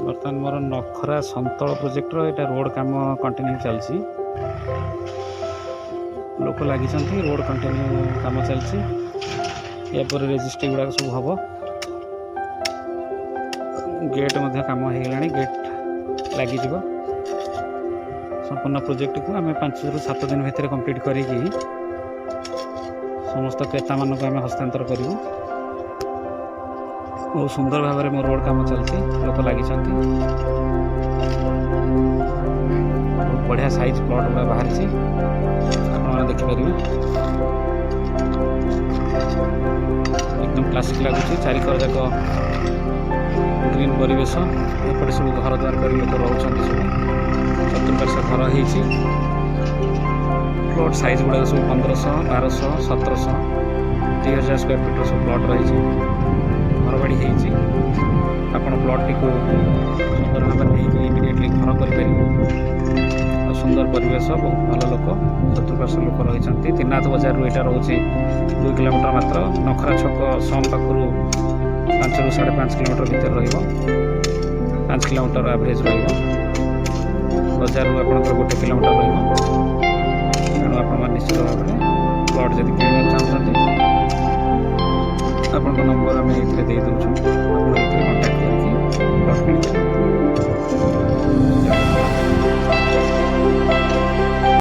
बर्तमान मोर नखरा संतल प्रोजेक्टर यहाँ रोड काम कंटिन्यू चलती लोक लगी रोड कंटिन्यू काम चलती यापर रेजिस्ट्री गुड़ाक सब हम गेट काम हो गला गेट लगी संपूर्ण प्रोजेक्ट को आम 5 ରୁ 7 दिन भितर कंप्लीट करी समस्त क्रेता मानक आम हस्तांतर करूँ। बहुत सुंदर भाव में मो रोड काम चलती लोक लगी बहुत बढ़िया साइज प्लॉट गुड़ा बाहरी आप देखिपर एकदम क्लासिक लगुच चारिकर जाक ग्रीन परिवेश एपटे सब घर द्वार कर लोक रोच चतुर्पार्श्व घर हो प्लॉट साइज गुड़ा सब 1500 1200 1700 2000 स्क्वायर फिट सब प्लॉट रही घर बाड़ी आप प्लॉट टी सुंदर भाव में इमिडिएटली घर कर सुंदर परिवेश बहुत भल लोक चतुर्पार्श्व लोक रही त्रिनाथ बजार यहाँ रोचे 2 किलोमीटर मात्र नखरा छक सम पाखु 5 ରୁ 5.5 किलोमीटर भीतर रहा 5 किलोमीटर एवरेज बजार आप 1 किलोमीटर तेणु आप निश्चित भाव में प्लॉट जब किणवा चाहते आप नंबर आम ये दे दूँ आप कंटाक्ट करके प्लॉट किणी